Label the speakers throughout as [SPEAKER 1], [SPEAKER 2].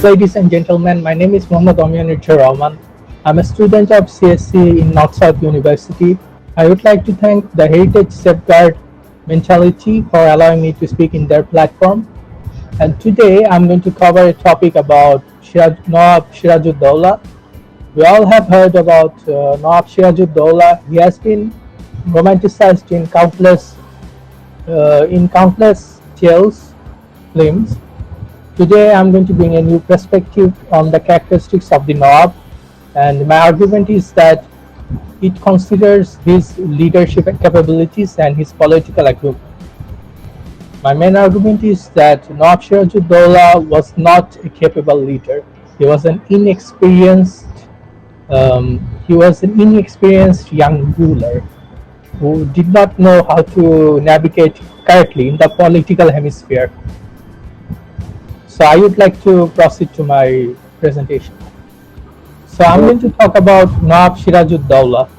[SPEAKER 1] ladies and gentlemen. My name is Mohammad Omyanur Rahman. I'm a student of CSC in North South University. I would like to thank the Heritage Safeguard Mentality for allowing me to speak in their platform. And today I'm going to cover a topic about Nawab Sirajuddaulah. We all have heard about Nawab Sirajuddaulah. He has been romanticized in countless tales, films. Today I'm going to bring a new perspective on the characteristics of the Nawab, and my argument is that it considers his leadership capabilities and his political acumen. My main argument is that Nawab Sirajuddaulah was not a capable leader. He was an inexperienced young ruler who did not know how to navigate correctly in the political hemisphere. So I would like to proceed to my presentation. So I'm going to talk about Nawab Sirajuddaulah.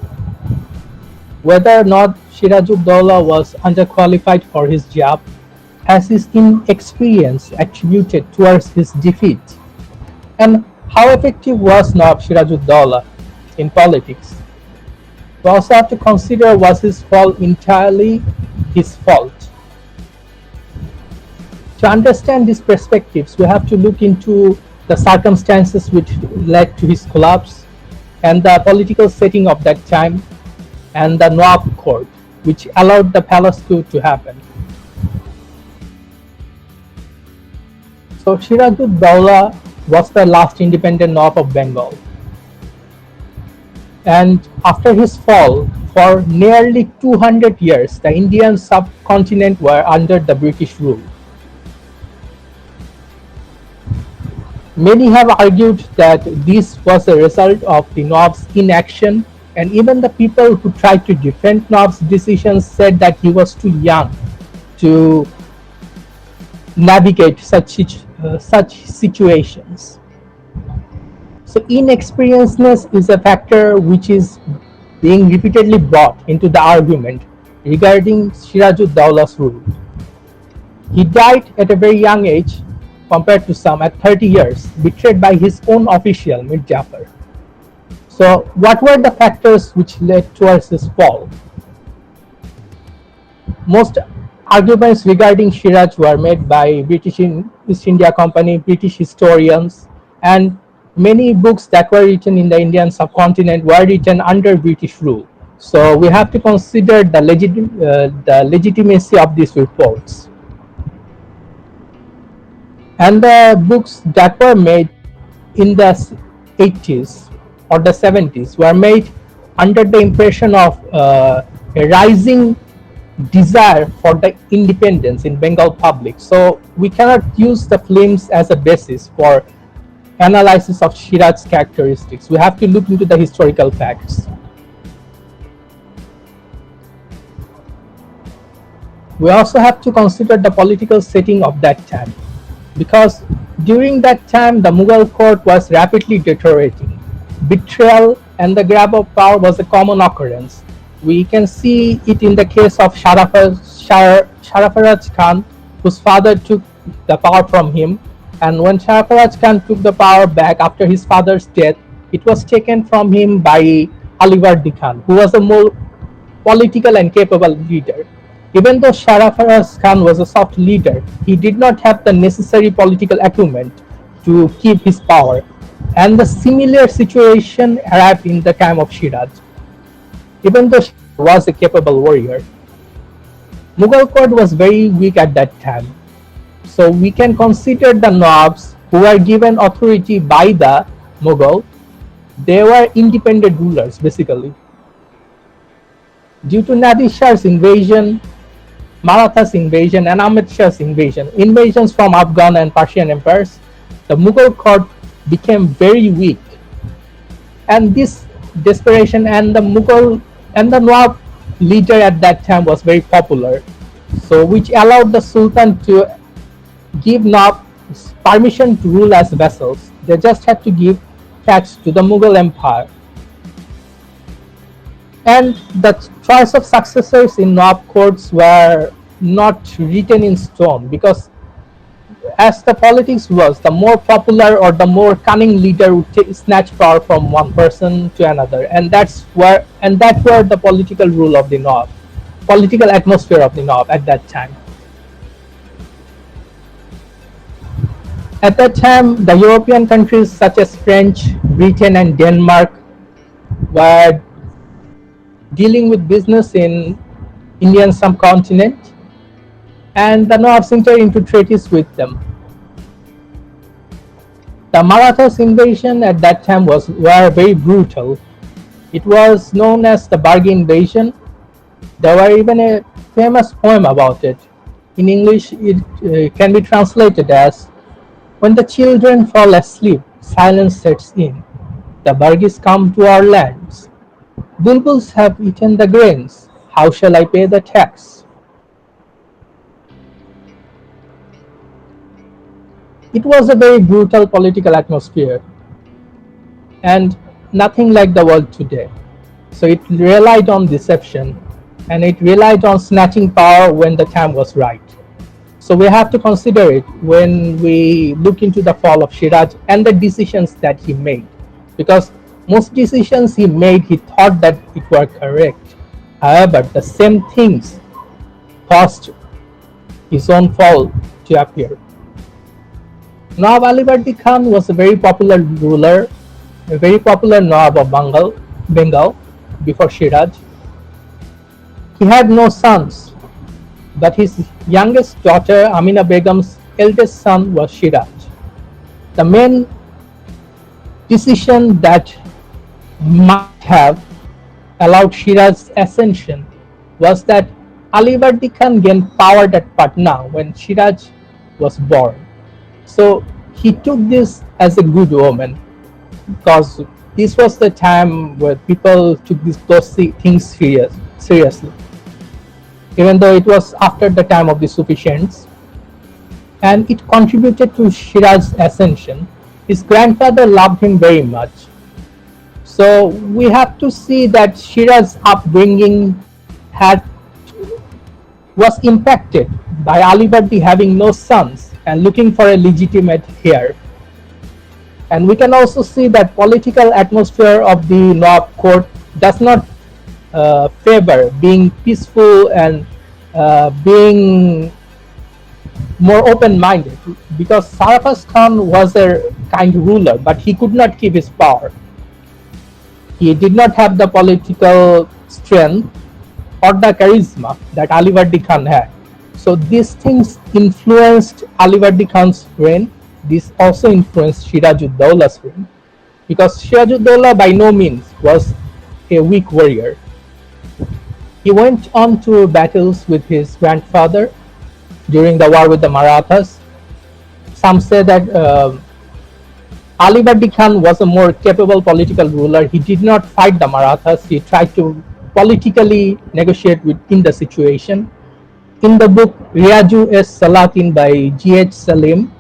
[SPEAKER 1] Whether Nawab Sirajuddaulah was underqualified for his job, has his inexperience attributed towards his defeat, and how effective was Nawab Sirajuddaulah in politics. We also have to consider, was his fall entirely his fault? To understand these perspectives, we have to look into the circumstances which led to his collapse and the political setting of that time and the Nawab court, which allowed the palace coup to happen. So Sirajuddaulah was the last independent Nawab of Bengal. And after his fall, for nearly 200 years, the Indian subcontinent were under the British rule. Many have argued that this was a result of the Nawab's inaction, and even the people who tried to defend Nawab's decisions said that he was too young to navigate such situations. So inexperiencedness is a factor which is being repeatedly brought into the argument regarding Sirajuddaullah's rule. He died at a very young age, compared to some at 30 years, betrayed by his own official, Mir Jafar. So what were the factors which led towards his fall? Most arguments regarding Siraj were made by British East India Company, British historians, and many books that were written in the Indian subcontinent were written under British rule. So we have to consider the legitimacy of these reports. And the books that were made in the 80s or the 70s were made under the impression of a rising desire for the independence in Bengal public. So we cannot use the films as a basis for analysis of Siraj's characteristics. We have to look into the historical facts. We also have to consider the political setting of that time, because during that time the Mughal court was rapidly deteriorating. Betrayal and the grab of power was a common occurrence. We can see it in the case of Sarfaraz Khan, whose father took the power from him, and when Sarfaraz Khan took the power back after his father's death, it was taken from him by Alivardi Khan, who was a more political and capable leader. Even though Sarfaraz Khan was a soft leader, he did not have the necessary political acumen to keep his power. And the similar situation arrived in the time of Siraj. Even though Siraj was a capable warrior, Mughal court was very weak at that time. So we can consider the Nawabs who were given authority by the Mughal. They were independent rulers basically. Due to Nadir Shah's invasion, Maratha's invasion, and Ahmed Shah's invasions from Afghan and Persian empires, the Mughal court became very weak. And this desperation, and the Mughal and the Nawab leader at that time was very popular. So which allowed the Sultan to give Nawab permission to rule as vassals. They just had to give tax to the Mughal Empire. And the choice of successors in Nawab courts were not written in stone, because as the politics was, the more popular or the more cunning leader would snatch power from one person to another, and that's where the political rule of the North, political atmosphere of the North at that time. At that time, the European countries such as French, Britain, and Denmark were dealing with business in Indian subcontinent, and the Nawabs entered into treaties with them. The Marathas invasion at that time were very brutal. It was known as the Bargi invasion. There were even a famous poem about it. In English, it can be translated as, "When the children fall asleep, silence sets in. The Bargis come to our lands. Bulbuls have eaten the grains. How shall I pay the tax?" It was a very brutal political atmosphere, and nothing like the world today. So it relied on deception, and it relied on snatching power when the time was right. So we have to consider it when we look into the fall of Shiraj and the decisions that he made, because most decisions he made, he thought that it were correct. However, the same things caused his own fall to appear. Nawab Alivardi Khan was a very popular ruler, a very popular Nawab of Bengal before Shiraj. He had no sons, but his youngest daughter, Amina Begum's eldest son, was Shiraj. The main decision that might have allowed Shiraj's ascension was that Alivardi Khan gained power at Patna when Shiraj was born. So he took this as a good omen, because this was the time where people took those things seriously, even though it was after the time of the Sufficients, and it contributed to Shiraj's ascension. His grandfather loved him very much. So we have to see that Shiraj's upbringing was impacted by Alivardi having no sons and looking for a legitimate heir. And we can also see that political atmosphere of the Nawab court does not favor being peaceful and being more open-minded, because Sarfraz Khan was a kind ruler, but he could not keep his power. He did not have the political strength or the charisma that Alivardi Khan had. So these things influenced Alivardi Khan's reign. This also influenced Siraj-ud-Dowlah's reign, because Siraj-ud-Dowlah by no means was a weak warrior. He went on to battles with his grandfather during the war with the Marathas. Some say that Alivardi Khan was a more capable political ruler. He did not fight the Marathas. He tried to politically negotiate within the situation. In the book Riyaju-es-Salatin by G.H. Salim,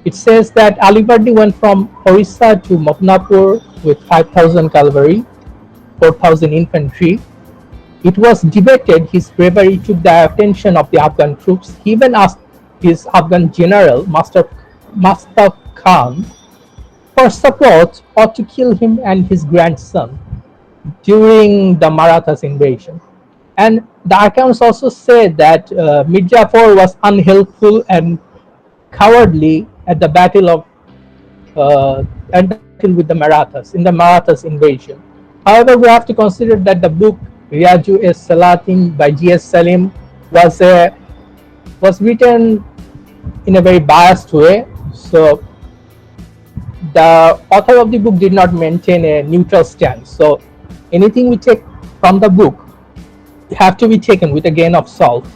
[SPEAKER 1] it says that Alivardi went from Orissa to Moknapur with 5,000 cavalry, 4,000 infantry. It was debated his bravery took the attention of the Afghan troops. He even asked his Afghan general, Mastaf Khan, for support or to kill him and his grandson during the Marathas invasion. And the accounts also say that Mir Jafar was unhelpful and cowardly at the battle with the Marathas, in the Marathas invasion. However, we have to consider that the book Riyaju-es-Salatin by G.S. Salim was written in a very biased way. So the author of the book did not maintain a neutral stance. So anything we take from the book have to be taken with a grain of salt.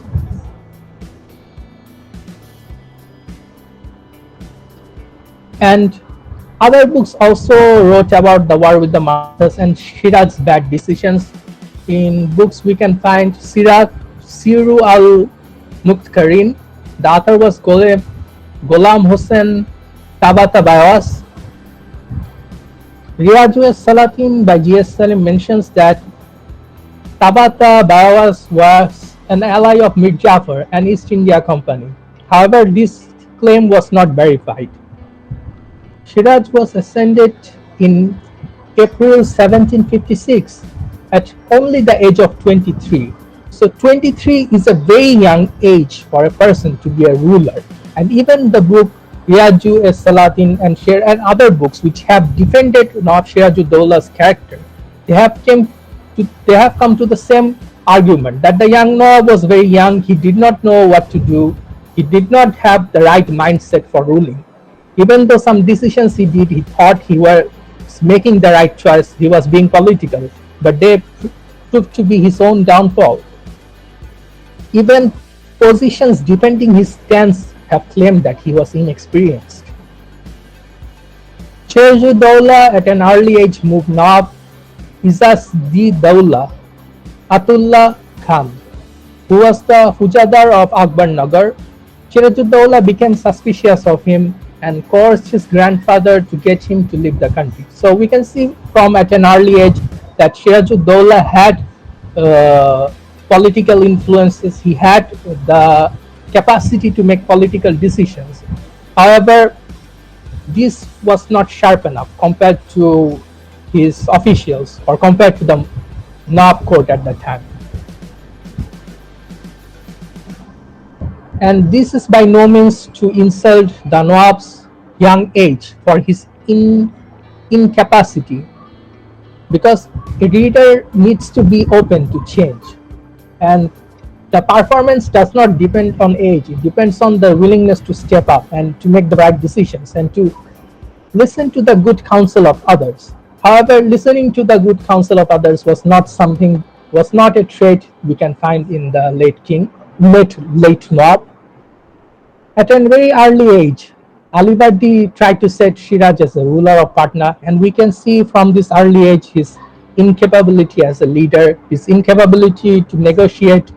[SPEAKER 1] And other books also wrote about the war with the Marathas and Shiraj's bad decisions. In books we can find Siru al-Muqtarin. The author was Ghulam Hossain Tabatabai. Riyaju-es-Salatin by G.S. Salim mentions that Tabatabai was an ally of Mir Jafar and East India Company. However, this claim was not verified. Shiraj was ascended in April 1756 at only the age of 23. So 23 is a very young age for a person to be a ruler. And even the book Riaju es Salatin and other books which have defended Nawab Sirajuddaulah's character, they have come to the same argument that the young Nawab was very young, he did not know what to do, he did not have the right mindset for ruling. Even though some decisions he did, he thought he was making the right choice, he was being political, but they proved to be his own downfall. Even positions defending his stance have claimed that he was inexperienced. Sirajuddaulah at an early age moved Nawab Izzaz-di-Daulah Atullah Khan, who was the Fujadar of Akbarnagar. Sirajuddaulah became suspicious of him and coerced his grandfather to get him to leave the country. So we can see from at an early age that Sirajuddaulah had political influences, he had the capacity to make political decisions. However, this was not sharp enough compared to his officials or compared to the Nawab court at that time. And this is by no means to insult the Nawab's young age for his incapacity, because a reader needs to be open to change. And the performance does not depend on age, it depends on the willingness to step up and to make the right decisions and to listen to the good counsel of others. However, listening to the good counsel of others was not a trait we can find in the late Nawab. At a very early age, Alivardi tried to set Shiraj as a ruler of Patna, and we can see from this early age his incapability as a leader, his incapability to negotiate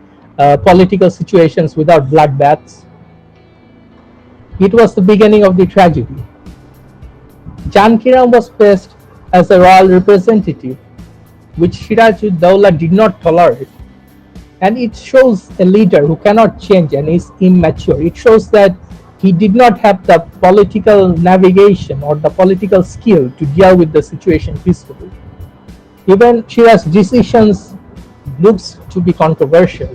[SPEAKER 1] political situations without bloodbaths. It was the beginning of the tragedy. Janki Ram was placed as a royal representative, which Sirajuddaulah did not tolerate. And it shows a leader who cannot change and is immature. It shows that he did not have the political navigation or the political skill to deal with the situation peacefully. Even Shiraj's decisions looks to be controversial.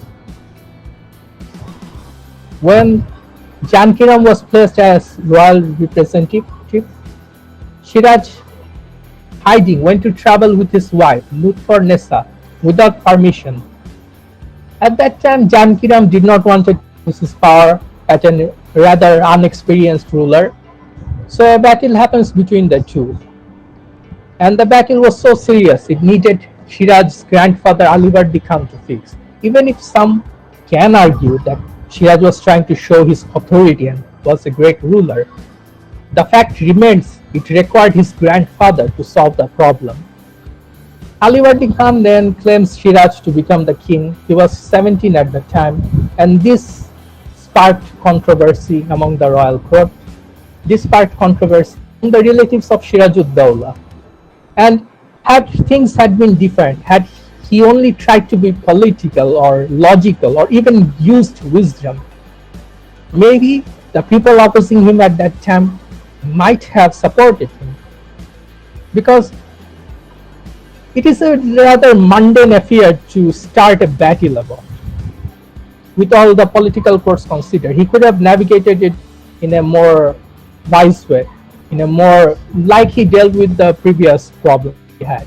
[SPEAKER 1] When Janki Ram was placed as royal representative, Shiraj, hiding, went to travel with his wife, Lutfur Nessa, without permission. At that time, Janki Ram did not want to use his power at a rather unexperienced ruler. So a battle happens between the two. And the battle was so serious, it needed Shiraj's grandfather Alivardi Khan to fix. Even if some can argue that Shiraj was trying to show his authority and was a great ruler, the fact remains it required his grandfather to solve the problem. Alivardi Khan then claims Shiraj to become the king. He was 17 at the time, and this sparked controversy among the royal court. This sparked controversy among the relatives of Sirajuddaulah. And had things had been different, had he only tried to be political or logical or even used wisdom, maybe the people opposing him at that time might have supported him. Because it is a rather mundane affair to start a battle about. With all the political courts considered, he could have navigated it in a more wise way, in a more like he dealt with the previous problem he had.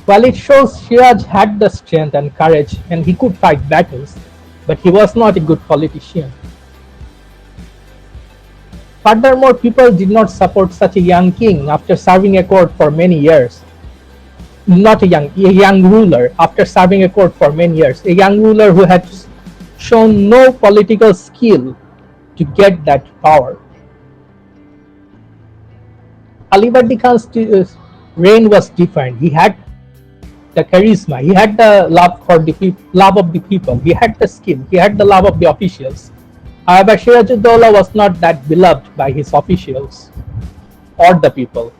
[SPEAKER 1] While it shows Shiraj had the strength and courage and he could fight battles, but he was not a good politician. Furthermore, people did not support such a young king after serving a court for many years. Not a young ruler after serving a court for many years. A young ruler who had shown no political skill to get that power. Alivardi Khan's reign was different. He had the charisma, he had the love of the people, he had the skill, he had the love of the officials. However, Sirajuddaulah was not that beloved by his officials or the people.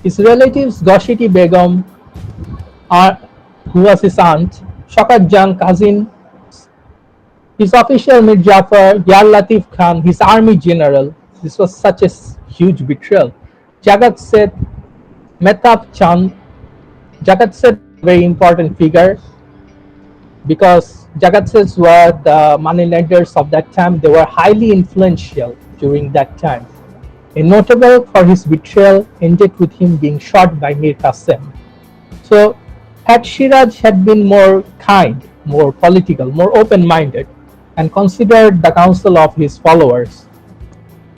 [SPEAKER 1] His relatives, Goshiti Begum, who was his aunt, Shaukat Jung, cousin, his official Mir Jafar, Yar Latif Khan, his army general. This was such a huge betrayal. Jagat Seth, Mehtab Chand. Jagat Seth was a very important figure because Jagat Seths were the moneylenders of that time. They were highly influential during that time. A notable for his betrayal ended with him being shot by Mir Qasim. So, had Shiraj had been more kind, more political, more open-minded, and considered the counsel of his followers,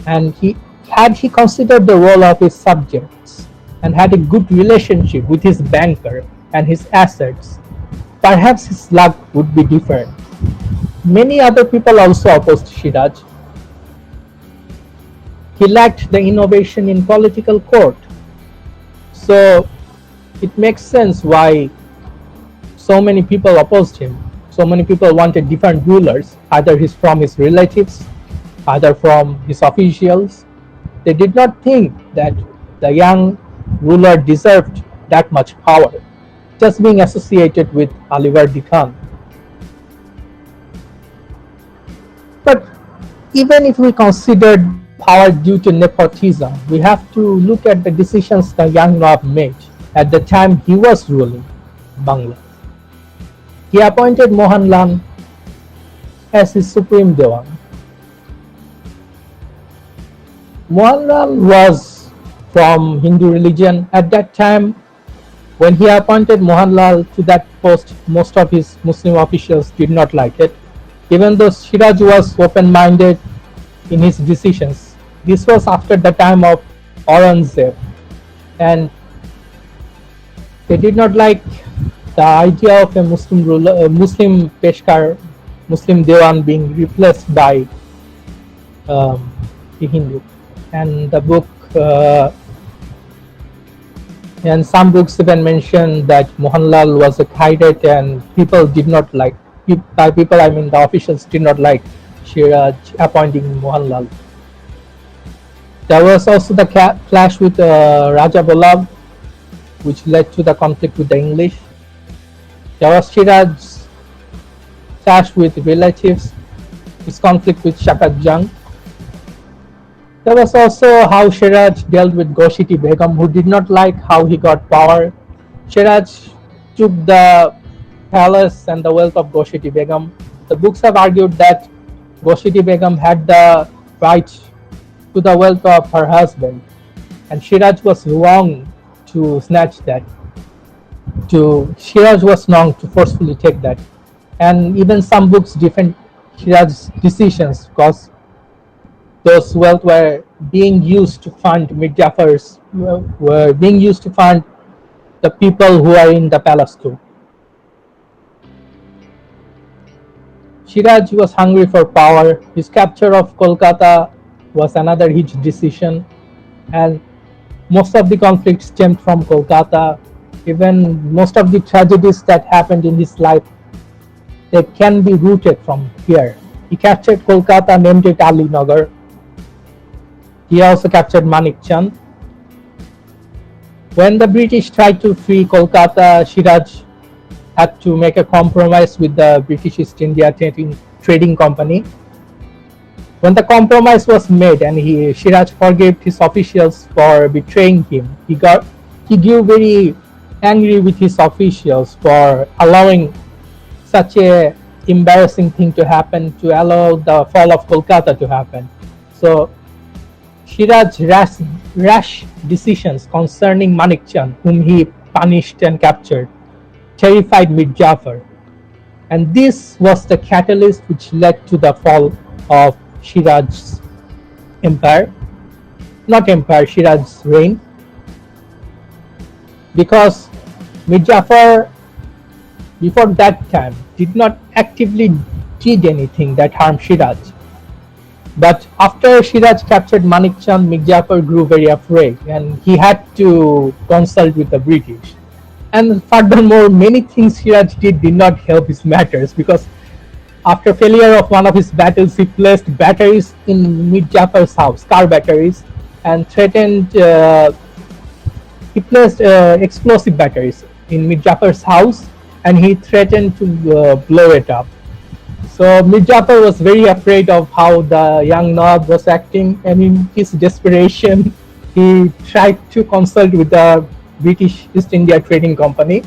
[SPEAKER 1] and he considered the role of his subjects, and had a good relationship with his banker and his assets, perhaps his luck would be different. Many other people also opposed Shiraj. He lacked the innovation in political court. So it makes sense why so many people opposed him. So many people wanted different rulers, either from his relatives, either from his officials. They did not think that the young ruler deserved that much power, just being associated with Alivardi Khan. But even if we considered power due to nepotism, we have to look at the decisions the young Nawab made at the time he was ruling Bangla. He appointed Mohanlal as his supreme Dewan. Mohanlal was from Hindu religion. At that time, when he appointed Mohanlal to that post, most of his Muslim officials did not like it, even though Shiraj was open-minded in his decisions. This was after the time of Aurangzeb, and they did not like the idea of a Muslim ruler, a Muslim Peshkar, Muslim Dewan being replaced by the Hindu. And the book, and some books even mention that Mohanlal was a Khairate, and people did not like, by people I mean the officials did not like Shiraj appointing Mohanlal. There was also the clash with Raja Vallabh, which led to the conflict with the English. There was Shiraj's clash with relatives, his conflict with Shaukat Jung. There was also how Shiraj dealt with Goshiti Begum, who did not like how he got power. Shiraj took the palace and the wealth of Goshiti Begum. The books have argued that Goshiti Begum had the right to the wealth of her husband, and Shiraj was wrong to snatch that. Shiraj was wrong to forcefully take that. And even some books defend Shiraj's decisions because those wealth were being used to fund Mir Jafars, were being used to fund the people who are in the palace too. Shiraj was hungry for power. His capture of Kolkata was another huge decision, and most of the conflicts stemmed from Kolkata. Even most of the tragedies that happened in his life, they can be rooted from here. He captured Kolkata, named it Ali Nagar. He also captured Manik Chand. When the British tried to free Kolkata, Shiraj had to make a compromise with the British East India Trading Company. When the compromise was made and Shiraj forgave his officials for betraying him, he grew very angry with his officials for allowing such a embarrassing thing to happen, to allow the fall of Kolkata to happen. So Shiraj's rash decisions concerning Manik Chand, whom he punished and captured, terrified Mir Jafar. And this was the catalyst which led to the fall of Shiraj's empire. Not empire, Shiraj's reign. Because Mir Jafar, before that time, did not actively did anything that harmed Shiraj. But after Shiraj captured Manik Chand, Mir Jafar grew very afraid, and he had to consult with the British. And furthermore, many things Shiraj did not help his matters, because after failure of one of his battles, he placed batteries in Mir Jafar's house, car batteries, and threatened. He placed explosive batteries in Mir Jafar's house, and he threatened to blow it up. So Mir Jafar was very afraid of how the young Nawab was acting, and in his desperation, he tried to consult with the British East India Trading Company.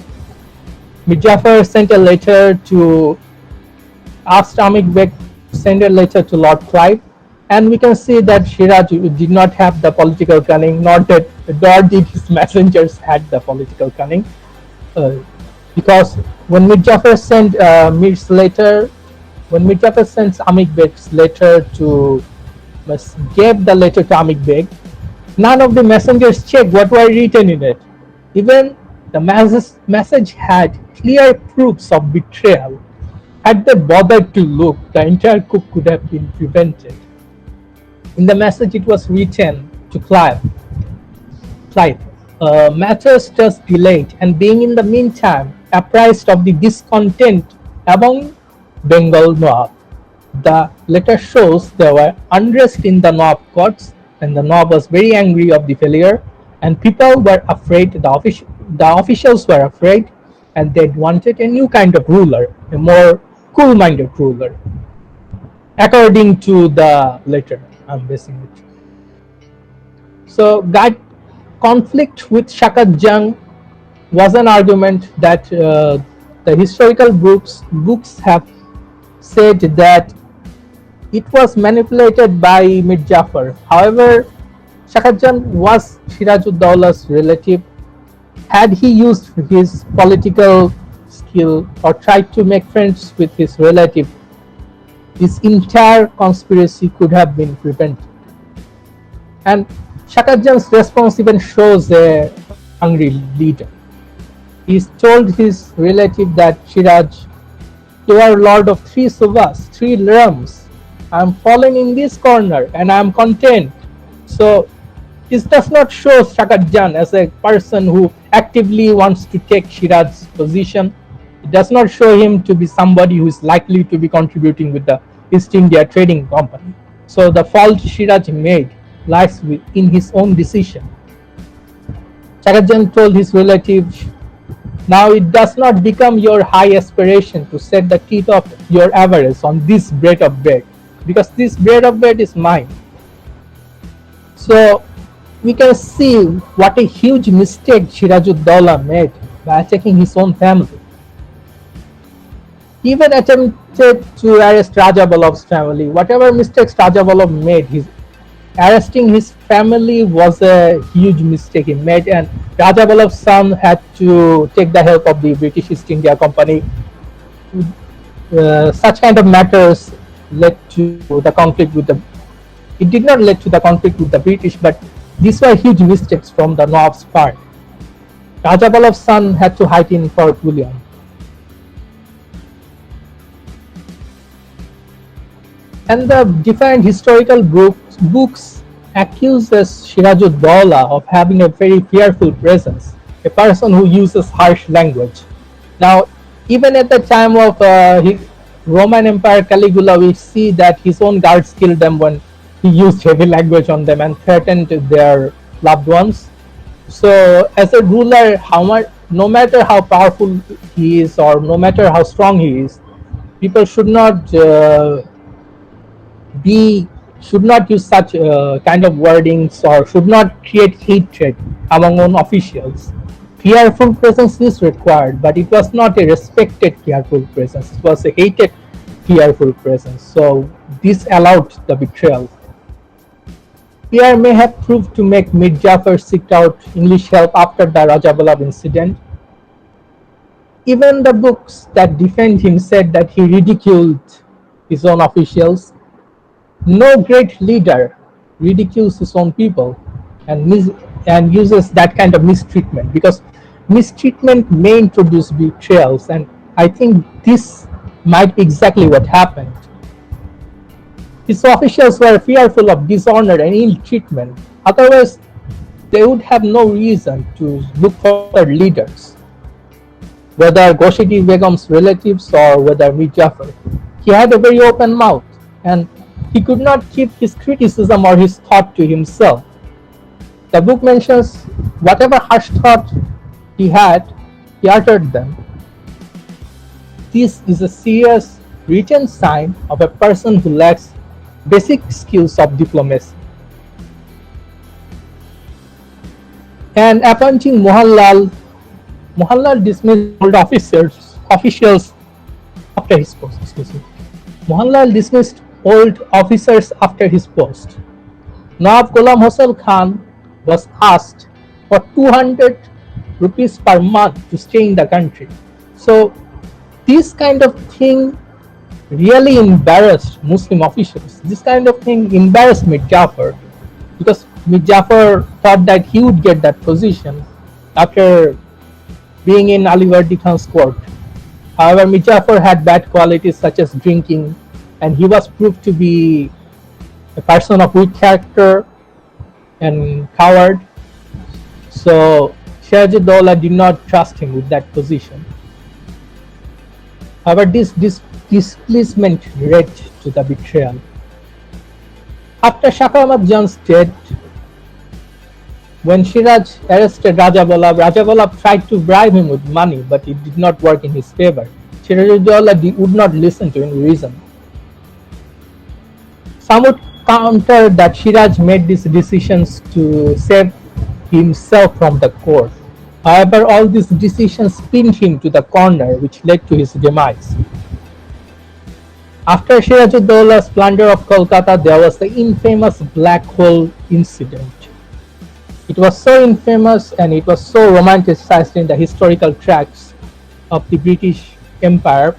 [SPEAKER 1] Mir Jafar sent a letter to asked Amit Beg to send a letter to Lord Clive, and we can see that Siraj did not have the political cunning, nor did his messengers had the political cunning, uh, because when Mir Jafar sent Mir's letter, when Mir Jafar sends Amit Beg's letter to gave the letter to Amit Beg, none of the messengers checked what were written in it. Even the message had clear proofs of betrayal. Had they bothered to look, the entire coup could have been prevented. In the message, it was written to Clive, matters just delayed, and being in the meantime apprised of the discontent among Bengal Nawab. The letter shows there were unrest in the Nawab courts, and the Nawab was very angry of the failure, and people were afraid, the officials were afraid, and they wanted a new kind of ruler, a more cool-minded ruler, according to the letter I'm basing it. So that conflict with Shakat Jung was an argument that the historical books have said that it was manipulated by Mir Jafar. However, Shakat Jung was Siraj-ud-Daula's relative. Had he used his political skill or tried to make friends with his relative, this entire conspiracy could have been prevented. And Shakat Jung's response even shows a hungry leader. He told his relative that, Siraj, you are lord of 3 Subhas, 3 realms. I am fallen in this corner and I am content. So this does not show Shakat Jung as a person who actively wants to take Siraj's position. It does not show him to be somebody who is likely to be contributing with the East India Trading Company. So the fault Siraj made lies in his own decision. Shakat Jung told his relative, now it does not become your high aspiration to set the teeth of your avarice on this bread of bread, because this bread of bread is mine. So we can see what a huge mistake Siraj-ud-Daula made by attacking his own family. He even attempted to arrest Raja Vallabh's family. Whatever mistakes Raja Vallabh made, arresting his family was a huge mistake he made, and Raja Vallabh's son had to take the help of the British East India Company. Such kind of matters led to the conflict with the. It did not lead to the conflict with the British, but these were huge mistakes from the Nawab's part. Raja Vallabh's son had to hide in Fort William. And the different historical books accuses Siraj-ud-Daula of having a very fearful presence, a person who uses harsh language. Now, even at the time of Roman Empire Caligula, we see that his own guards killed them when he used heavy language on them and threatened their loved ones. So, as a ruler, no matter how powerful he is or no matter how strong he is, people should not use such kind of wordings or should not create hatred among own officials. Fearful presence is required, but it was not a respected fearful presence. It was a hated fearful presence. So this allowed the betrayal. Fear may have proved to make Mir Jafar seek out English help after the Raja Vallabh incident. Even the books that defend him said that he ridiculed his own officials. No great leader ridicules his own people and uses that kind of mistreatment, because mistreatment may introduce betrayals, and I think this might be exactly what happened. His officials were fearful of dishonor and ill treatment, otherwise they would have no reason to look for their leaders, whether Goshiti Begum's relatives or whether Mir Jafar. He had a very open mouth, and he could not keep his criticism or his thought to himself. The book mentions whatever harsh thought he had, he uttered them. this is a serious written sign of a person who lacks basic skills of diplomacy. And appointing Mohanlal dismissed old officials after his post. Excuse me. Mohanlal dismissed old officers after his post. Nawab Ghulam Hossain Khan was asked for 200 rupees per month to stay in the country. So this kind of thing really embarrassed Muslim officials. This kind of thing embarrassed Mir Jafar, because Mir Jafar thought that he would get that position after being in Ali Vardi Khan's court. However, Mir Jafar had bad qualities such as drinking, and he was proved to be a person of weak character and coward. So Siraj-ud-Dowlah did not trust him with that position. However, this displeasement led to the betrayal. After Shaka Ahmad Jan's death, when Siraj arrested Raja Vallabh tried to bribe him with money, but it did not work in his favor. Siraj-ud-Dowlah would not listen to any reason. Some would counter that Siraj made these decisions to save himself from the court. However, all these decisions pinned him to the corner, which led to his demise. After Siraj-ud-Dowlah's plunder of Kolkata, there was the infamous Black Hole incident. It was so infamous and it was so romanticized in the historical tracts of the British Empire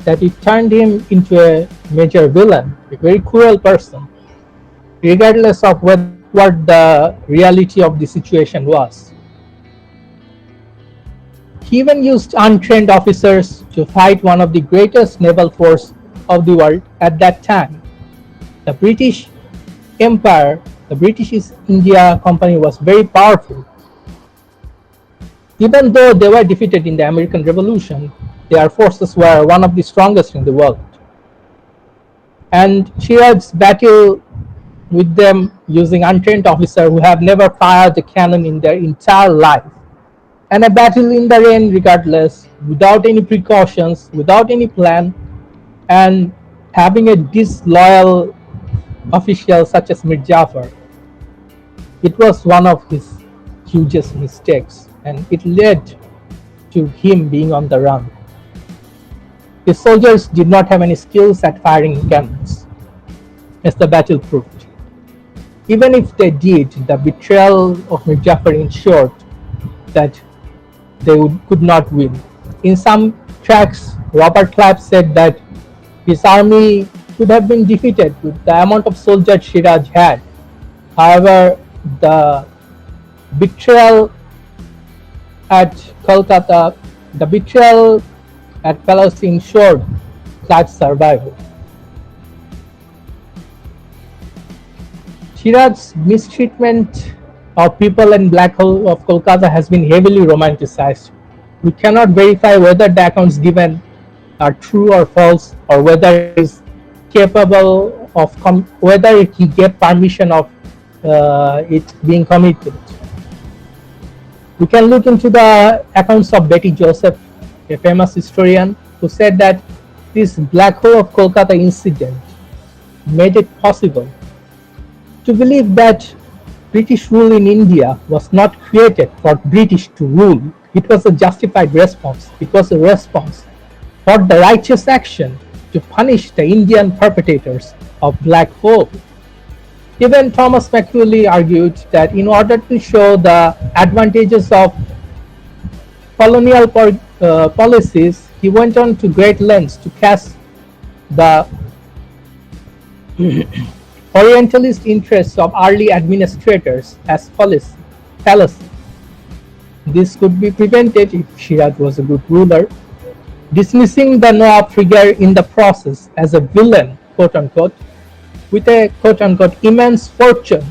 [SPEAKER 1] that it turned him into a major villain, a very cruel person, regardless of what the reality of the situation was. He even used untrained officers to fight one of the greatest naval forces of the world at that time. The British Empire, the British East India Company, was very powerful. Even though they were defeated in the American Revolution, their forces were one of the strongest in the world. And Siraj's battle with them using untrained officers who have never fired a cannon in their entire life, and a battle in the rain regardless, without any precautions, without any plan, and having a disloyal official such as Mir Jafar. It was one of his hugest mistakes, and it led to him being on the run. His soldiers did not have any skills at firing cannons, as the battle proved. Even if they did, the betrayal of Mir Jafar ensured that they could not win. In some tracts, Robert Clive said that his army could have been defeated with the amount of soldiers Siraj had. However, the betrayal at Kolkata, the betrayal at Palausi ensured Clive's survival. Siraj's mistreatment of people in Black Hole of Kolkata has been heavily romanticized. We cannot verify whether the accounts given are true or false, or whether he is capable of whether he gave permission of it being committed. We can look into the accounts of Betty Joseph, a famous historian, who said that this Black Hole of Kolkata incident made it possible to believe that British rule in India was not created for British to rule. It was a justified response. It was a response for the righteous action to punish the Indian perpetrators of Black Hole. Even Thomas Macaulay argued that in order to show the advantages of colonial policies, he went on to great lengths to cast the Orientalist interests of early administrators as fallacy. This could be prevented if Siraj was a good ruler. Dismissing the Nawab figure in the process as a villain, quote unquote, with a quote unquote immense fortune,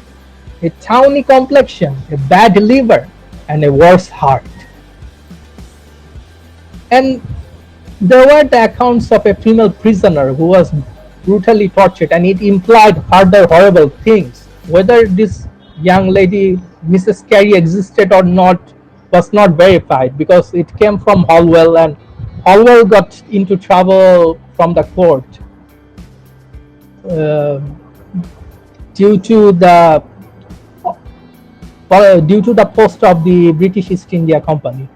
[SPEAKER 1] a tawny complexion, a bad liver, and a worse heart. And there were the accounts of a female prisoner who was brutally tortured, and it implied further horrible things. Whether this young lady, Mrs. Carey, existed or not was not verified, because it came from Holwell, and Holwell got into trouble from the court uh, due to the post of the British East India Company.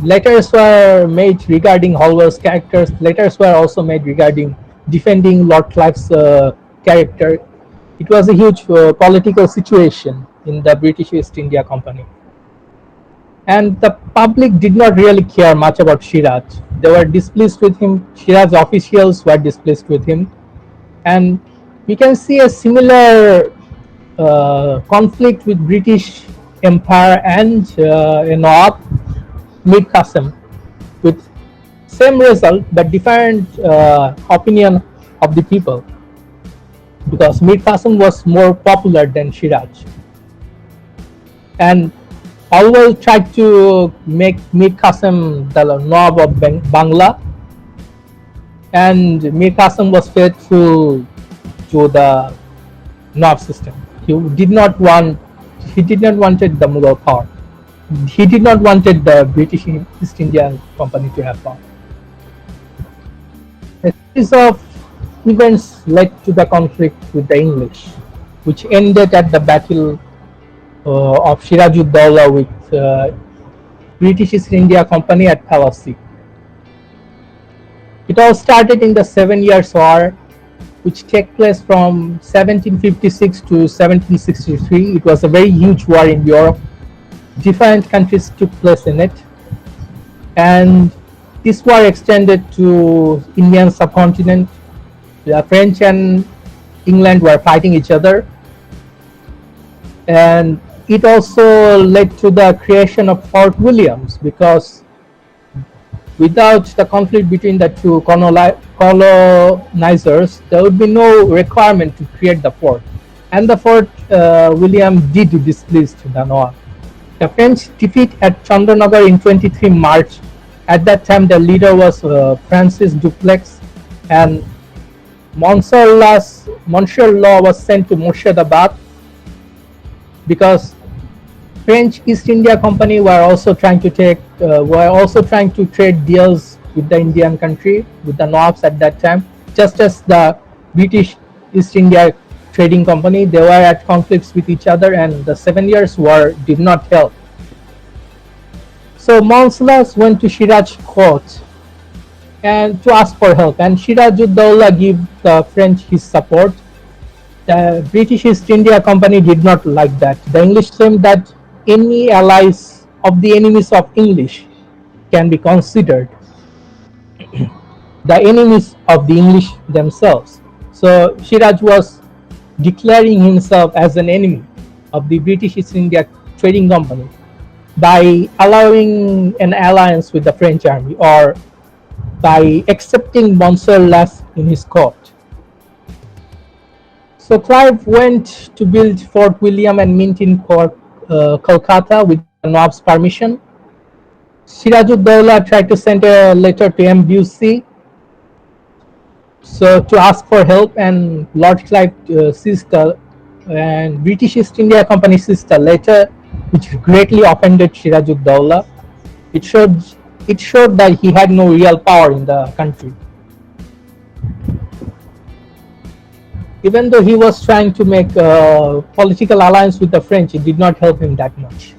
[SPEAKER 1] Letters were made regarding Holwell's characters. Letters were also made regarding defending Lord Clive's character. It was a huge political situation in the British East India Company. And the public did not really care much about Siraj. They were displeased with him. Siraj officials were displeased with him. And we can see a similar conflict with British Empire and Nawab Mir Qasim, with same result but different opinion of the people, because Mir Qasim was more popular than Siraj. And Holwell tried to make Mir Qasim the Nawab of Bangla, and Mir Qasim was faithful to the Nawab system. He did not wanted the Mughal power. He did not wanted the British East India Company to have power. A series of events led to the conflict with the English, which ended at the Battle of Sirajud-Dowlah with British East India Company at Plassey. It all started in the 7 Years' War, which took place from 1756 to 1763. It was a very huge war in Europe. Different countries took place in it, and this war extended to Indian subcontinent. The French and England were fighting each other, and it also led to the creation of Fort Williams, because without the conflict between the two colonizers, there would be no requirement to create the fort, and the Fort William did displease the Nawab. The French defeat at Chandanagar in 23 March. At that time, the leader was Francis Dupleix, and Monsieur Law was sent to Murshidabad, because French East India Company were also trying to trade deals with the Indian country, with the Nawabs at that time, just as the British East India Trading Company. They were at conflicts with each other, and the 7 Years' War did not help. So Monslas went to Siraj court and to ask for help, and Sirajud-Dowlah gave the French his support. The British East India Company did not like that. The English claimed that any allies of the enemies of English can be considered the enemies of the English themselves. So Siraj was declaring himself as an enemy of the British East India Trading Company by allowing an alliance with the French army, or by accepting Monsieur Lass in his court. So Clive went to build Fort William and Mint in Kolkata with the Nawab's permission. Sirajud-Dowlah tried to send a letter to MBC to ask for help, and Lord Clive seized the and British East India Company seized the letter, which greatly offended Sirajud-Dowlah. It showed that he had no real power in the country. Even though he was trying to make a political alliance with the French, it did not help him that much.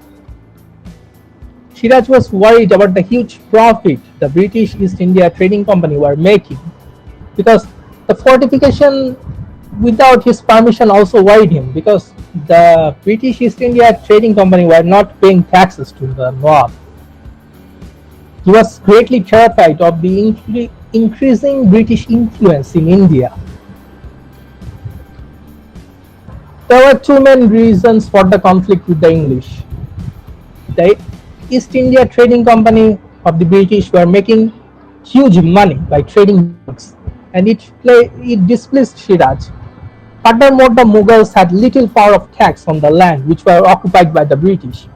[SPEAKER 1] Siraj was worried about the huge profit the British East India Trading Company were making, because the fortification without his permission also worried him, because the British East India Trading Company were not paying taxes to the Nawab. He was greatly terrified of the increasing British influence in India. There were two main reasons for the conflict with the English. The East India Trading Company of the British were making huge money by trading drugs, and it displeased Siraj. Furthermore, the Mughals had little power of tax on the land which were occupied by the British.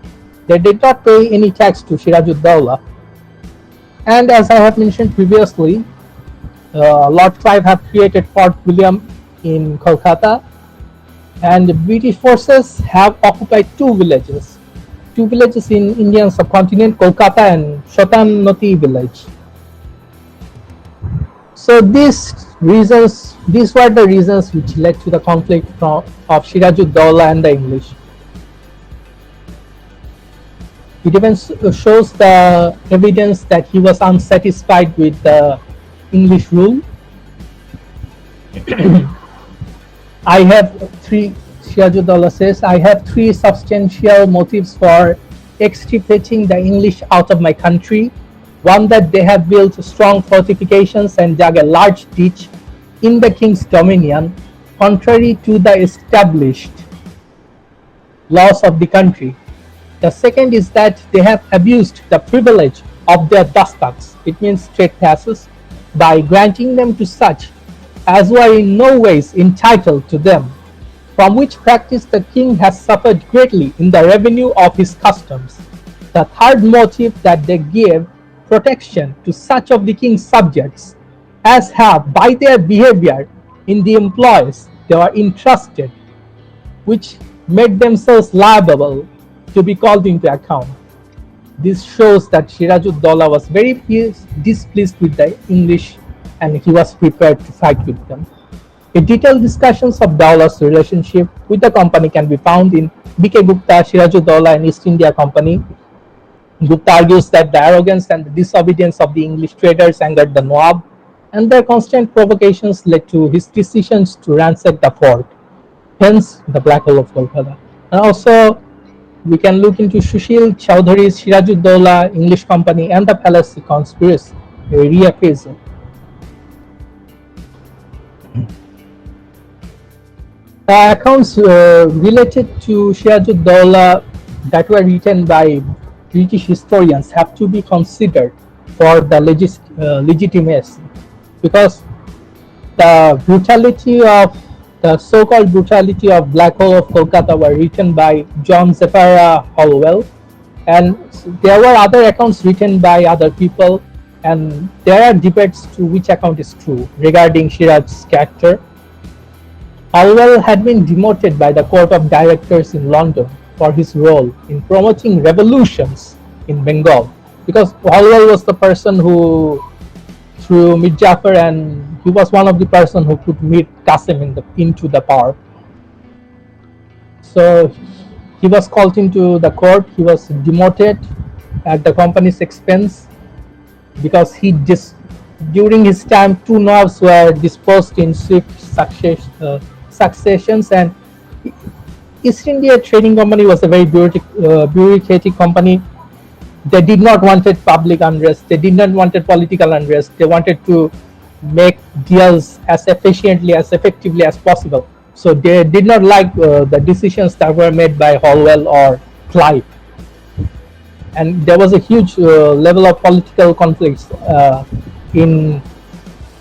[SPEAKER 1] They did not pay any tax to Sirajud-Dowlah. And as I have mentioned previously, Lord Clive had created Fort William in Kolkata, and the British forces have occupied two villages, two villages in Indian subcontinent, Kolkata and Shotanoti village. So these were the reasons which led to the conflict of Sirajud-Dowlah and the English. It even shows the evidence that he was unsatisfied with the English rule. I have three, Sirajud-Dowlah says, I have three substantial motives for extirpating the English out of my country. One, that they have built strong fortifications and dug a large ditch in the king's dominion, contrary to the established laws of the country. The second is that they have abused the privilege of their dastards, it means trade passes, by granting them to such as were in no ways entitled to them, from which practice the king has suffered greatly in the revenue of his customs. The third motive, that they gave protection to such of the king's subjects as have, by their behavior in the employs they were entrusted, which made themselves liable to be called into account. This shows that Sirajud-Dowlah was very displeased with the English and he was prepared to fight with them. A detailed discussions of Dowlah's relationship with the company can be found in B.K. Gupta, Sirajud-Dowlah and East India Company. Gupta argues that the arrogance and the disobedience of the English traders angered the Nawab, and their constant provocations led to his decisions to ransack the fort, hence the Black Hole of Kolkata. And also, we can look into Sushil Chowdhury's Sirajud-Dowlah English Company and the Palace Conspiracy, a reappraisal. The accounts related to Sirajud-Dowlah that were written by British historians have to be considered for the legitimacy, because the brutality of the so-called brutality of Black Hole of Kolkata were written by John Zephyr Holwell, and there were other accounts written by other people, and there are debates to which account is true regarding Siraj's character. Holwell had been demoted by the Court of Directors in London for his role in promoting revolutions in Bengal, because Holwell was the person who threw Mir Jafar, and he was one of the person who put Mir Qasim into the power. So he was called into the court. He was demoted at the company's expense because during his time, two Nawabs were disposed in swift successions, and East India Trading Company was a very bureaucratic company. They did not wanted public unrest. They did not wanted political unrest. They wanted to make deals as efficiently, as effectively as possible. So they did not like the decisions that were made by Holwell or Clive. And there was a huge level of political conflicts in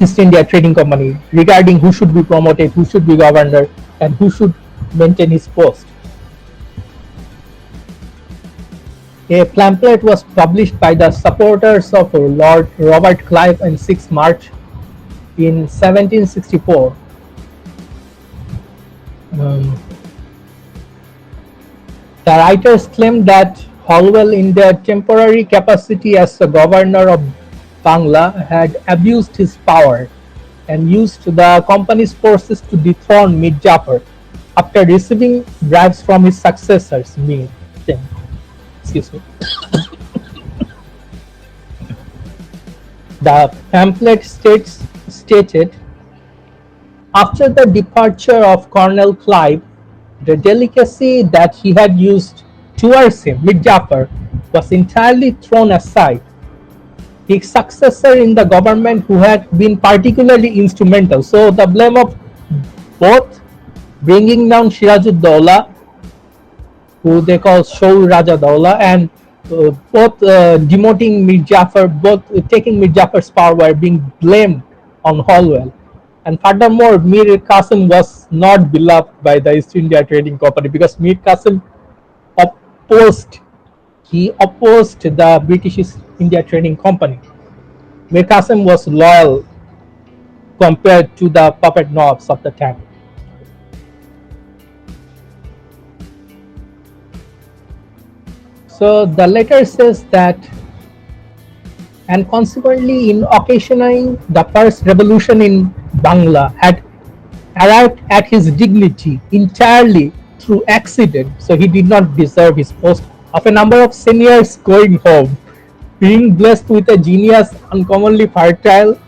[SPEAKER 1] East India Trading Company regarding who should be promoted, who should be governor, and who should maintain his post. A pamphlet was published by the supporters of Lord Robert Clive on 6 March in 1764. The writers claimed that Holwell, in their temporary capacity as the governor of Bangla, had abused his power and used the company's forces to dethrone Mir Jafar after receiving bribes from his successors, Mir. Excuse me. The pamphlet stated, after the departure of Colonel Clive, the delicacy that he had used towards him, Mir Jafar, was entirely thrown aside. His successor in the government, who had been particularly instrumental, so the blame of both bringing down Sirajud-Dowlah, who they call Shaul Raja Dowlah, and both demoting Mir Jafar, both taking Mir Jafar's power, were being blamed on Holwell. And furthermore, Mir Qasim was not beloved by the East India Trading Company because Mir Qasim opposed the British East India Trading Company. Mir Qasim was loyal compared to the puppet Nawabs of the time. So the letter says that, and consequently, in occasioning the first revolution in Bangla, had arrived at his dignity entirely through accident, so he did not deserve his post of a number of seniors going home. Being blessed with a genius uncommonly fertile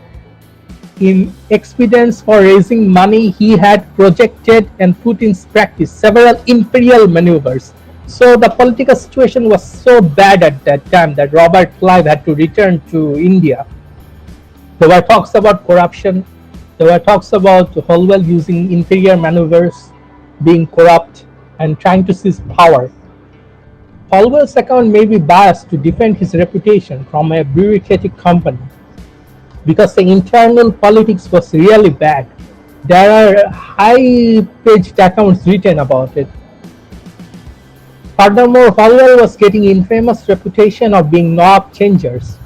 [SPEAKER 1] in expedients for raising money, he had projected and put in practice several imperial maneuvers. So the political situation was so bad at that time that Robert Clive had to return to India. There were talks about corruption. There were talks about Holwell using inferior maneuvers, being corrupt, and trying to seize power. Holwell's account may be biased to defend his reputation from a bureaucratic company because the internal politics was really bad. There are high-pitched accounts written about it. Furthermore, Holwell was getting infamous reputation of being knob changers.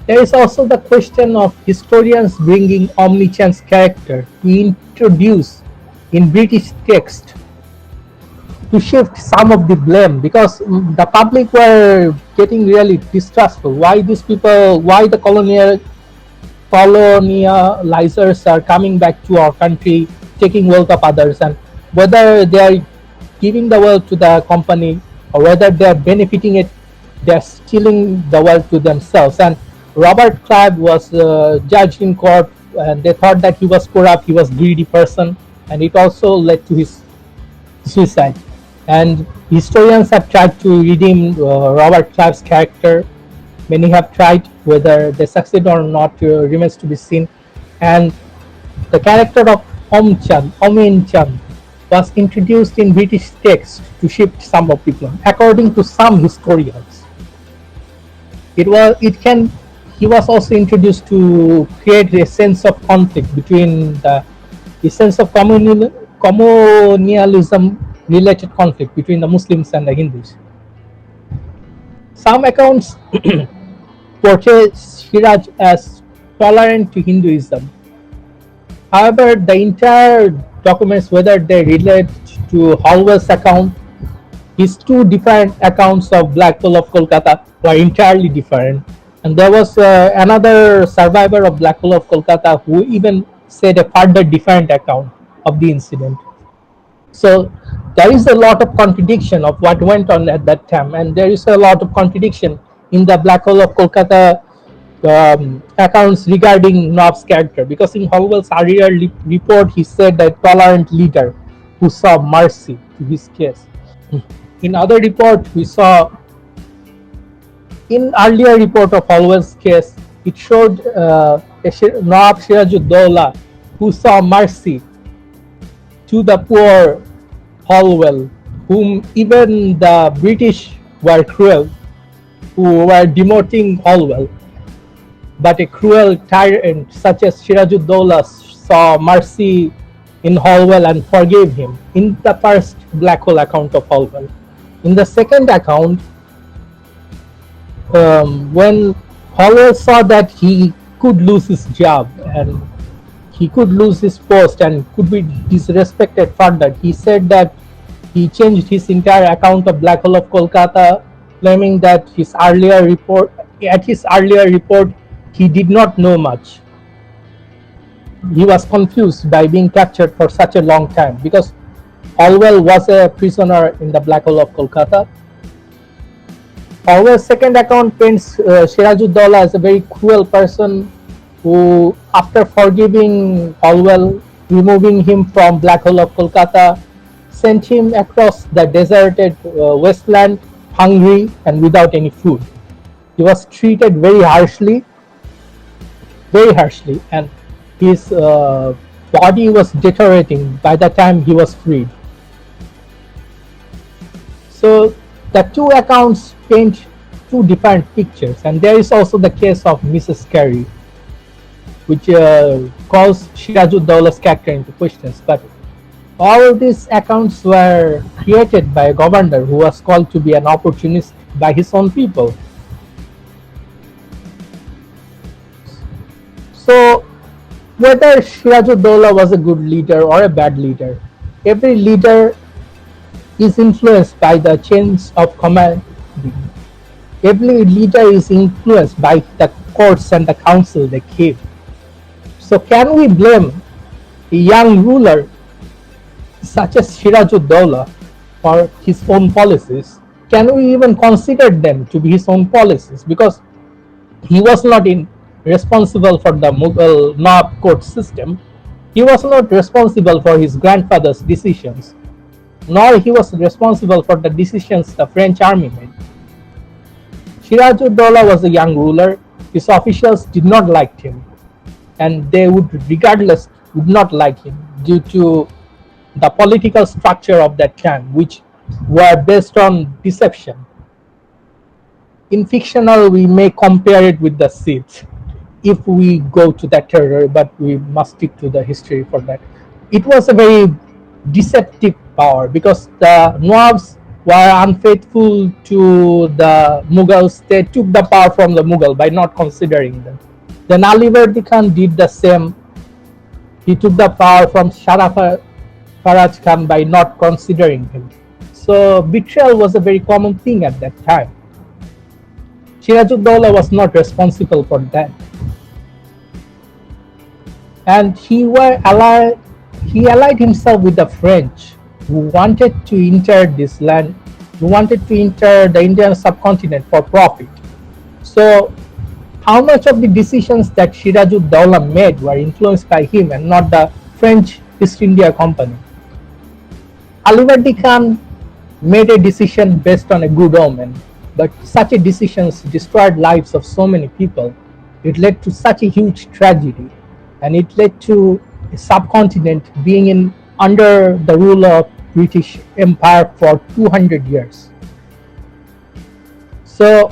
[SPEAKER 1] There is also the question of historians bringing omnichance character to introduce in British text to shift some of the blame, because the public were getting really distrustful. Why these people, why the colonializers are coming back to our country, taking wealth of others, and whether they are giving the wealth to the company or whether they are benefiting it, they are stealing the wealth to themselves. And Robert Clive was judged in court, and they thought that he was corrupt, he was greedy person, and it also led to his suicide. And historians have tried to redeem Robert Clive's character. Many have tried, whether they succeed or not remains to be seen. And the character of Omin Chand, was introduced in British text to shift some of people. According to some historians, he was also introduced to create a sense of conflict between the sense of communalism related conflict between the Muslims and the Hindus. Some accounts portray Shiraj as tolerant to Hinduism. However, the entire documents, whether they relate to Holwell's account, his two different accounts of Black Hole of Kolkata were entirely different. And there was another survivor of Black Hole of Kolkata who even said a further different account of the incident. So there is a lot of contradiction of what went on at that time, and there is a lot of contradiction in the Black Hole of Kolkata accounts regarding Nob's character, because in Holwell's earlier report he said that tolerant leader who saw mercy to his case. In other report we saw, in earlier report of Holwell's case, it showed Nawab Sirajuddaulah who saw mercy to the poor Holwell, whom even the British were cruel, who were demoting Holwell. But a cruel tyrant such as Sirajuddaulah saw mercy in Holwell and forgave him, in the first Black Hole account of Holwell. In the second account, when Holwell saw that he could lose his job and he could lose his post and could be disrespected further, he said that he changed his entire account of Black Hole of Kolkata, claiming that at his earlier report, he did not know much. He was confused by being captured for such a long time, because Holwell was a prisoner in the Black Hole of Kolkata. Holwell's second account paints Sirajuddaulah as a very cruel person who, after forgiving Holwell, removing him from Black Hole of Kolkata, sent him across the deserted wasteland, hungry and without any food. He was treated very harshly, and his body was deteriorating by the time he was freed. So the two accounts paint two different pictures, and there is also the case of Mrs. Carey, which calls Sirajuddaullah's character into questions. But all these accounts were created by a governor who was called to be an opportunist by his own people. So whether Sirajuddaulah was a good leader or a bad leader, every leader is influenced by the chains of command. Every leader is influenced by the courts and the council they keep. So can we blame a young ruler such as Sirajud-Dowla for his own policies? Can we even consider them to be his own policies? Because he was not responsible for the Mughal Nawab court system. He was not responsible for his grandfather's decisions, nor he was responsible for the decisions the French army made. Sirajud-Dowla was a young ruler. His officials did not like him, and they would regardless would not like him due to the political structure of that time, which were based on deception. In fictional, we may compare it with the Sith if we go to that territory, but we must stick to the history for that. It was a very deceptive power because the Nawabs were unfaithful to the Mughals. They took the power from the Mughal by not considering them. Then Alivardi Khan did the same. He took the power from Faraj Khan by not considering him. So betrayal was a very common thing at that time. Sirajud-Dowla was not responsible for that. And he allied himself with the French, who wanted to enter this land, who wanted to enter the Indian subcontinent for profit. So how much of the decisions that Sirajud-Dowla made were influenced by him and not the French East India Company? Alivardi Khan made a decision based on a good omen, but such a decision destroyed lives of so many people. It led to such a huge tragedy, and it led to a subcontinent being under the rule of British Empire for 200 years. So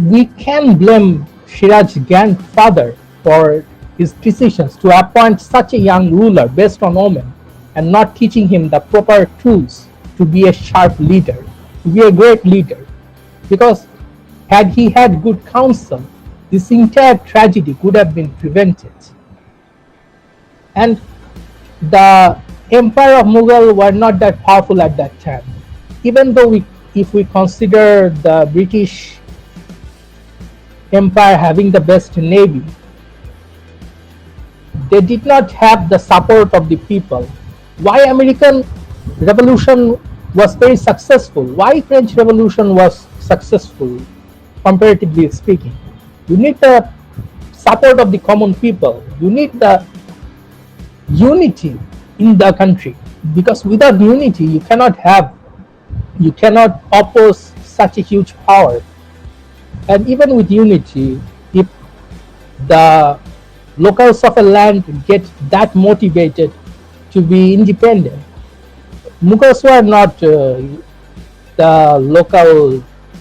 [SPEAKER 1] we can blame Siraj's grandfather for his decisions to appoint such a young ruler based on omen and not teaching him the proper tools to be a sharp leader, to be a great leader. Because had he had good counsel, this entire tragedy could have been prevented. And the empire of Mughal were not that powerful at that time. Even though if we consider the British Empire having the best navy, they did not have the support of the people. Why American Revolution was very successful? Why French Revolution was successful, comparatively speaking? You need the support of the common people. You need the unity in the country, because without unity you cannot oppose such a huge power. And even with unity, if the locals of a land get that motivated to be independent, Mughals were not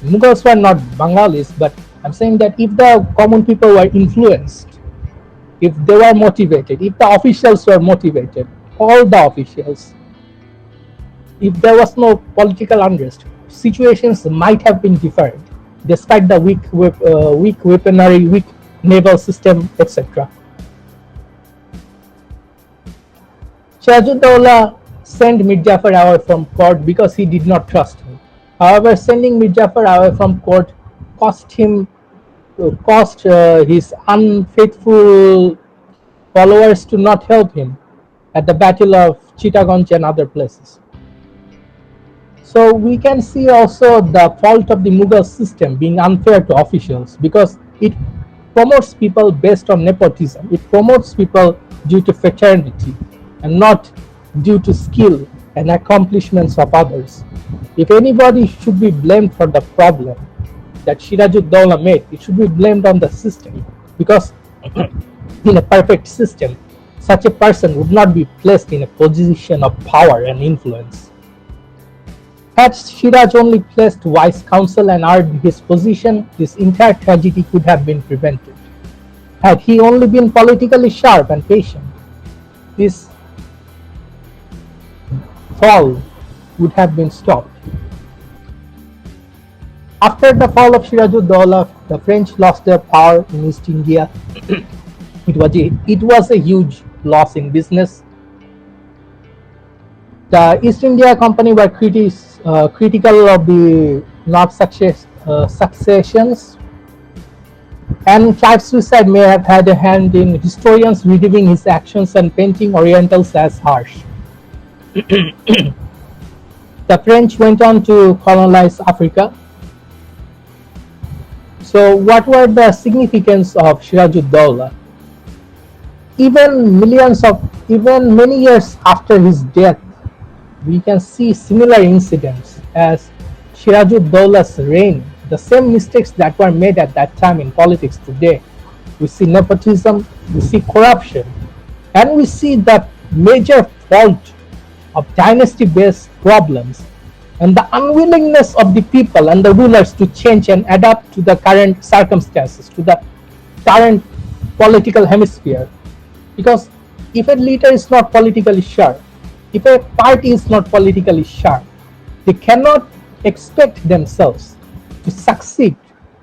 [SPEAKER 1] Mughals were not Bengalis, but I'm saying that if the common people were influenced, if they were motivated, if the officials were motivated, all the officials, if there was no political unrest, situations might have been different, despite the weak weaponry, weak naval system, etc. Sirajud-Dowla sent Mir Jafar away from court because he did not trust him. However, sending Mir Jafar away from court cost his unfaithful followers to not help him at the Battle of Chittagong and other places. So we can see also the fault of the Mughal system being unfair to officials, because it promotes people based on nepotism. It promotes people due to fraternity and not due to skill and accomplishments of others. If anybody should be blamed for the problem that Sirajud-Dowla made, it should be blamed on the system, because in a perfect system, such a person would not be placed in a position of power and influence. Had Siraj only placed wise counsel and earned his position, this entire tragedy could have been prevented. Had he only been politically sharp and patient, this fall would have been stopped. After the fall of Sirajud-Dowla, the French lost their power in East India. It was a huge loss in business. The East India Company were critical of the Nawab successions, and Clive's suicide may have had a hand in historians reviewing his actions and painting Orientals as harsh. The French went on to colonize Africa. So what were the significance of Siraj-ud-Dawla? Even many years after his death, we can see similar incidents as Siraj-ud-Dawla's reign. The same mistakes that were made at that time in politics today. We see nepotism, we see corruption, and we see the major fault of dynasty-based problems and the unwillingness of the people and the rulers to change and adapt to the current circumstances, to the current political hemisphere. Because if a leader is not politically sharp, if a party is not politically sharp, they cannot expect themselves to succeed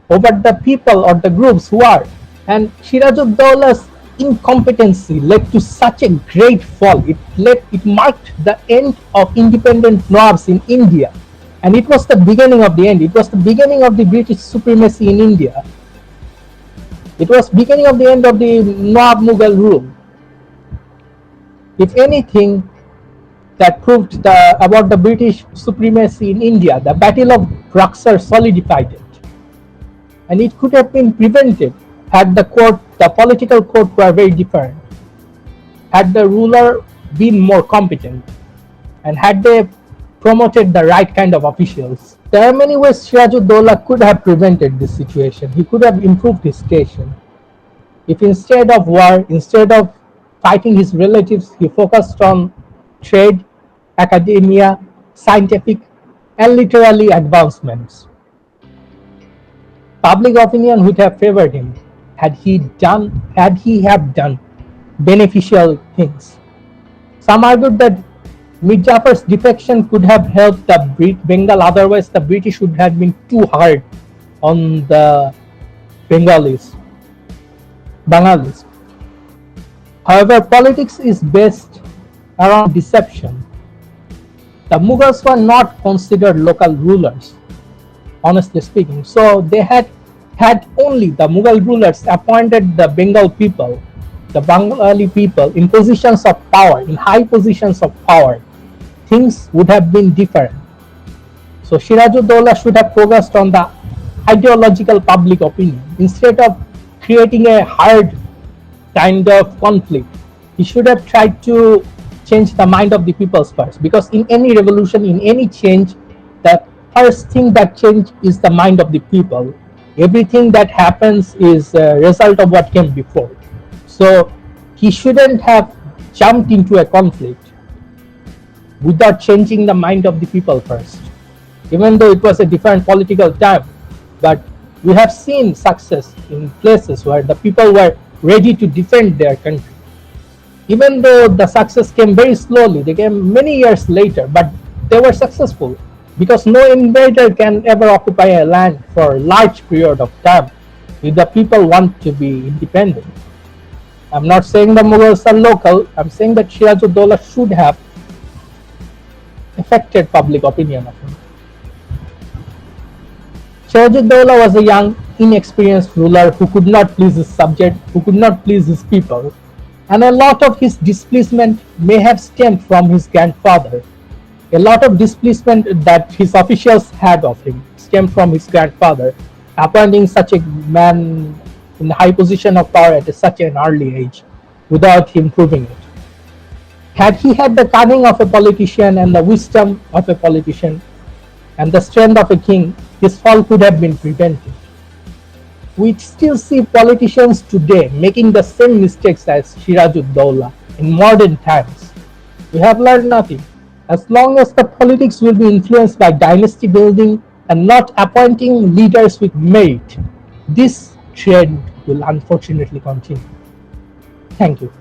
[SPEAKER 1] over the people or the groups who are. And Siraj-ud-Dawla's incompetency led to such a great fall. It marked the end of independent Nawabs in India, and it was the beginning of the end. It was the beginning of the British supremacy in India. It was beginning of the end of the Nawab Mughal rule. If anything, that proved about the British supremacy in India, the Battle of Buxar solidified it, and it could have been prevented had the political court were very different, had the ruler been more competent, and had they promoted the right kind of officials. There are many ways Siraj-ud-Dawla could have prevented this situation. He could have improved his station. If instead of war, instead of fighting his relatives, he focused on trade, academia, scientific, and literary advancements, public opinion would have favored him had he have done beneficial things. Some argued that Mir Jafar's defection could have helped the Bengal, otherwise the British would have been too hard on the Bengalis. However, politics is based around deception. The Mughals were not considered local rulers, honestly speaking. So they had only the Mughal rulers appointed the Bengal people, the Bengali people in positions of power, in high positions of power. Things would have been different. So Siraj-ud-Dawla should have focused on the ideological public opinion instead of creating a hard kind of conflict. He should have tried to change the mind of the people first, because in any revolution, in any change, the first thing that changes is the mind of the people. Everything that happens is a result of what came before. So he shouldn't have jumped into a conflict without changing the mind of the people first, even though it was a different political time. But we have seen success in places where the people were ready to defend their country. Even though the success came very slowly, they came many years later, but they were successful, because no invader can ever occupy a land for a large period of time if the people want to be independent. I'm not saying the Mughals are local, I'm saying that Siraj-ud-Dawla should have affected public opinion of him. Siraj-ud-Dawla was a young, inexperienced ruler who could not please his subject, who could not please his people, and a lot of his displeasement may have stemmed from his grandfather. A lot of displeasement that his officials had of him stemmed from his grandfather, appointing such a man in a high position of power at such an early age without him proving it. Had he had the cunning of a politician and the wisdom of a politician and the strength of a king, his fall could have been prevented. We still see politicians today making the same mistakes as Siraj-ud-Dawla in modern times. We have learned nothing. As long as the politics will be influenced by dynasty building and not appointing leaders with merit, this trend will unfortunately continue. Thank you.